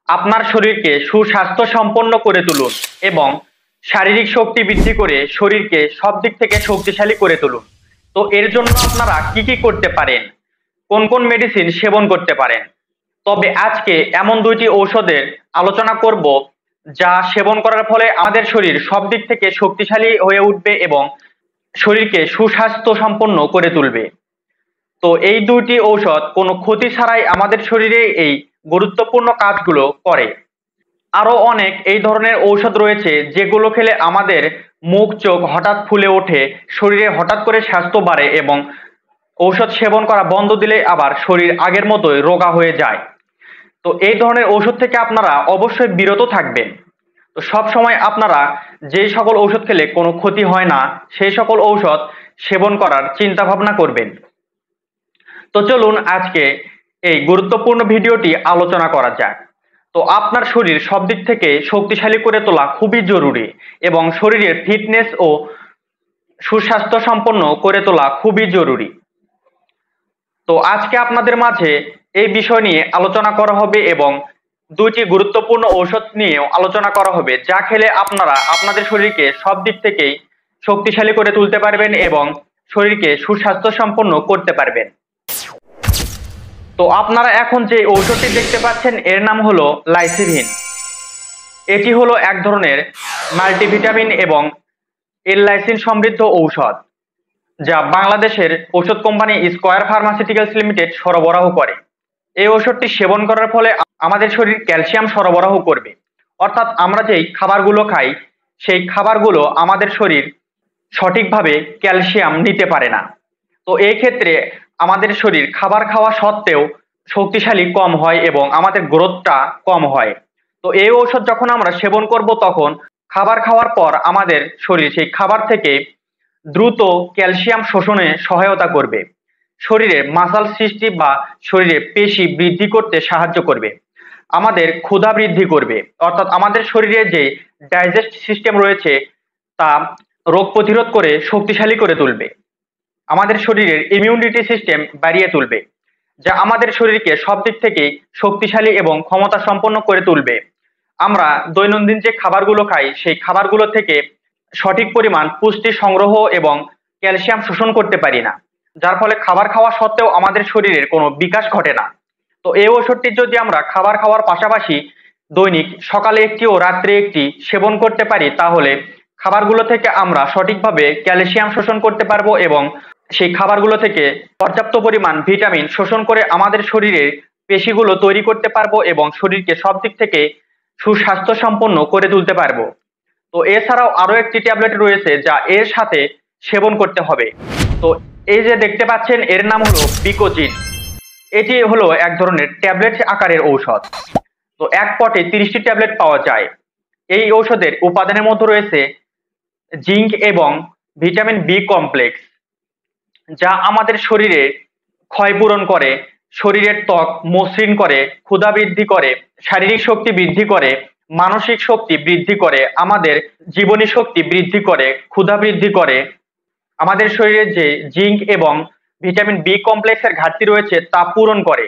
আপনার শরীরকে সুস্বাস্থ্য সম্পন্ন করে তুলুন এবং শারীরিক শক্তি বৃদ্ধি করে শরীরকে সব দিক থেকে শক্তিশালী করে তুলুন। তো এর জন্য আপনারা কি কি করতে পারেন, কোন কোন মেডিসিন সেবন করতে পারেন? তবে আজকে এমন দুইটি ঔষধের আলোচনা করব যা সেবন করার ফলে আমাদের শরীর সব দিক থেকে শক্তিশালী হয়ে উঠবে এবং শরীরকে সুস্বাস্থ্য সম্পন্ন করে তুলবে। তো এই দুইটি ঔষধ কোনো ক্ষতি ছাড়াই আমাদের শরীরে এই গুরুত্বপূর্ণ কাজগুলো করে। আরো অনেক এই ধরনের ঔষধ রয়েছে যেগুলো খেলে আমাদের মুখ চোখ হঠাৎ ফুলে ওঠে, শরীরে হঠাৎ করে স্বাস্থ্য বাড়ে এবং ঔষধ সেবন করা বন্ধ দিলে আবার শরীর আগের মতোই রোগা হয়ে যায়। তো এই ধরনের ঔষধ থেকে আপনারা অবশ্যই বিরত থাকবেন। তো সব সময় আপনারা যেই সকল ঔষধ খেলে কোনো ক্ষতি হয় না সেই সকল ঔষধ সেবন করার চিন্তা ভাবনা করবেন। তো চলুন আজকে এই গুরুত্বপূর্ণ ভিডিওটি আলোচনা করা যাক। তো আপনার শরীর সব দিক থেকে শক্তিশালী করে তোলা খুবই জরুরি এবং শরীরের ফিটনেস ও সুস্বাস্থ্য সম্পন্ন করে তোলা খুবই জরুরি। তো আজকে আপনাদের মাঝে এই বিষয় নিয়ে আলোচনা করা হবে এবং দুইটি গুরুত্বপূর্ণ ঔষধ নিয়েও আলোচনা করা হবে যা খেলে আপনারা আপনাদের শরীরকে সব দিক থেকেই শক্তিশালী করে তুলতে পারবেন এবং শরীরকে সুস্বাস্থ্য সম্পন্ন করতে পারবেন। তো আপনারা এখন যে ঔষধটি দেখতে পাচ্ছেন এর নাম হলো লাইসিভিন। এটি হলো এক ধরনের মাল্টিভিটামিন এবং এল-লাইসিন সমৃদ্ধ ঔষধ যা বাংলাদেশের ঔষধ কোম্পানি স্কয়ার ফার্মাসিউটিক্যালস লিমিটেড সরবরাহ করে। এই ঔষধটি সেবন করার ফলে আমাদের শরীর ক্যালসিয়াম সরবরাহ করবে, অর্থাৎ আমরা যেই খাবারগুলো খাই সেই খাবারগুলো আমাদের শরীর সঠিকভাবে ক্যালসিয়াম নিতে পারে না। তো এই ক্ষেত্রে আমাদের শরীর খাবার খাওয়া সত্ত্বেও শক্তিশালী কম হয় এবং আমাদের গ্রোথটা কম হয়। তো এই ঔষধ যখন আমরা সেবন করব তখন খাবার খাওয়ার পর আমাদের শরীর সেই খাবার থেকে দ্রুত ক্যালসিয়াম শোষণে সহায়তা করবে, শরীরে মাসল সৃষ্টি বা শরীরে পেশি বৃদ্ধি করতে সাহায্য করবে, আমাদের ক্ষুধা বৃদ্ধি করবে, অর্থাৎ আমাদের শরীরে যে ডাইজেস্ট সিস্টেম রয়েছে তা রোগ প্রতিরোধ করে শক্তিশালী করে তুলবে, আমাদের শরীরের ইমিউনিটি সিস্টেম বাড়িয়ে তুলবে, যা আমাদের শরীরকে সব দিক থেকে শক্তিশালী এবং ক্ষমতা সম্পন্ন করে তুলবে। আমরা দৈনন্দিন যে খাবারগুলো খাই সেই খাবারগুলো থেকে সঠিক পরিমাণ পুষ্টি সংগ্রহ এবং ক্যালসিয়াম শোষণ করতে পারি না, যার ফলে খাবার খাওয়া সত্ত্বেও আমাদের শরীরের কোনো বিকাশ ঘটে না। তো এই ওষুধটি যদি আমরা খাবার খাওয়ার পাশাপাশি দৈনিক সকালে একটি ও রাত্রে একটি সেবন করতে পারি তাহলে খাবারগুলো থেকে আমরা সঠিকভাবে ক্যালসিয়াম শোষণ করতে পারবো এবং সেই খাবারগুলো থেকে পর্যাপ্ত পরিমাণ ভিটামিন শোষণ করে আমাদের শরীরের পেশিগুলো তৈরি করতে পারবো এবং শরীরকে সব দিক থেকে সুস্বাস্থ্য সম্পন্ন করে তুলতে পারবো। তো এছাড়াও আরো একটি ট্যাবলেট রয়েছে যা এর সাথে সেবন করতে হবে। তো এই যে দেখতে পাচ্ছেন এর নাম হলো বিকোজিন। এটি হলো এক ধরনের ট্যাবলেট আকারের ঔষধ। তো এক পটে 30টি ট্যাবলেট পাওয়া যায়। এই ঔষধের উপাদানের মধ্যে রয়েছে জিঙ্ক এবং ভিটামিন বি কমপ্লেক্স, যা আমাদের শরীরে ক্ষয়পূরণ করে, শরীরের ত্বক মসৃণ করে, ক্ষুধা বৃদ্ধি করে, শারীরিক শক্তি বৃদ্ধি করে, মানসিক শক্তি বৃদ্ধি করে, আমাদের জীবনী শক্তি বৃদ্ধি করে, ক্ষুধা বৃদ্ধি করে, আমাদের শরীরে যে জিঙ্ক এবং ভিটামিন বি কমপ্লেক্সের ঘাটতি রয়েছে তা পূরণ করে।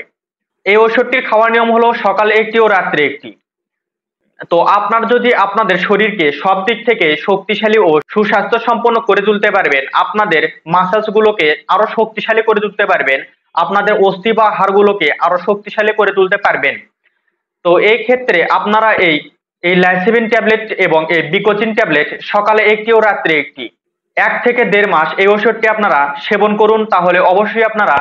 এই ওষুধটির খাওয়ার নিয়ম হলো সকালে একটি ও রাত্রে একটি। তো আপনার যদি আপনাদের শরীরকে সব দিক থেকে শক্তিশালী ও সুস্বাস্থ্য সম্পন্ন করে তুলতে পারবেন, আপনাদের মাসলস গুলোকে আরো শক্তিশালী করে তুলতে পারবেন, আপনাদের অস্থি বা হাড়গুলোকে আরো শক্তিশালী করে তুলতে পারবেন। তো এই ক্ষেত্রে আপনারা এই এই লাইসিভিন ট্যাবলেট এবং এই বিকোজিন ট্যাবলেট সকালে একটি ও রাত্রে একটি 1 থেকে 1.5 মাস এই ওষুধটি আপনারা সেবন করুন, তাহলে অবশ্যই আপনারা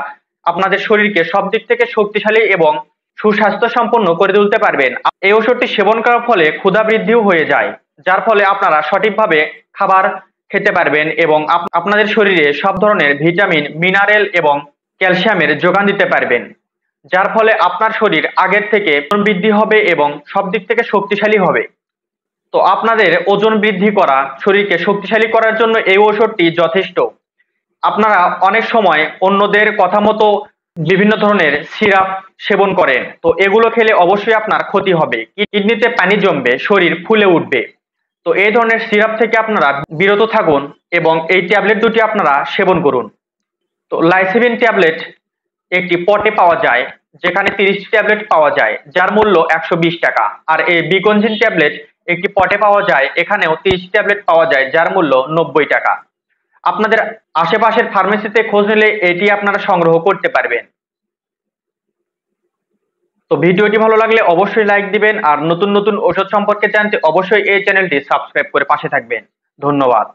আপনাদের শরীরকে সব দিক থেকে শক্তিশালী এবং সুস্বাস্থ্য সম্পন্ন করে তুলতে পারবেন। এই ওষুধটি সেবন করার ফলে ক্ষুধা বৃদ্ধিও হয়ে যায়, যার ফলে আপনারা সঠিকভাবে খাবার খেতে পারবেন এবং আপনাদের শরীরে সব ধরনের ভিটামিন, মিনারেল এবং ক্যালসিয়ামের যোগান দিতে পারবেন, যার ফলে আপনার শরীর আগের থেকে ওজন বৃদ্ধি হবে এবং সব দিক থেকে শক্তিশালী হবে। তো আপনাদের ওজন বৃদ্ধি করা, শরীরকে শক্তিশালী করার জন্য এই ঔষধটি যথেষ্ট। আপনারা অনেক সময় অন্যদের কথা মতো বিভিন্ন ধরনের সিরাপ সেবন করেন, তো এগুলো খেলে অবশ্যই আপনার ক্ষতি হবে, কিডনিতে পানি জমবে, শরীর ফুলে উঠবে। তো এই ধরনের সিরাপ থেকে আপনারা বিরত থাকুন এবং এই ট্যাবলেট দুটি আপনারা সেবন করুন। তো লাইসিভিন ট্যাবলেট একটি পটে পাওয়া যায়, যেখানে 30টি ট্যাবলেট পাওয়া যায়, যার মূল্য 120 টাকা। আর এই বিকনজিন ট্যাবলেট একটি পটে পাওয়া যায়, এখানেও 30 ট্যাবলেট পাওয়া যায়, যার মূল্য 90 টাকা। আপনাদের আশেপাশের ফার্মেসিতে খোঁজ নিলে এটি আপনারা সংগ্রহ করতে পারবেন। তো ভিডিওটি ভালো লাগলে অবশ্যই লাইক দিবেন, আর নতুন নতুন ওষুধ সম্পর্কে জানতে অবশ্যই এই চ্যানেলটি সাবস্ক্রাইব করে পাশে থাকবেন। ধন্যবাদ।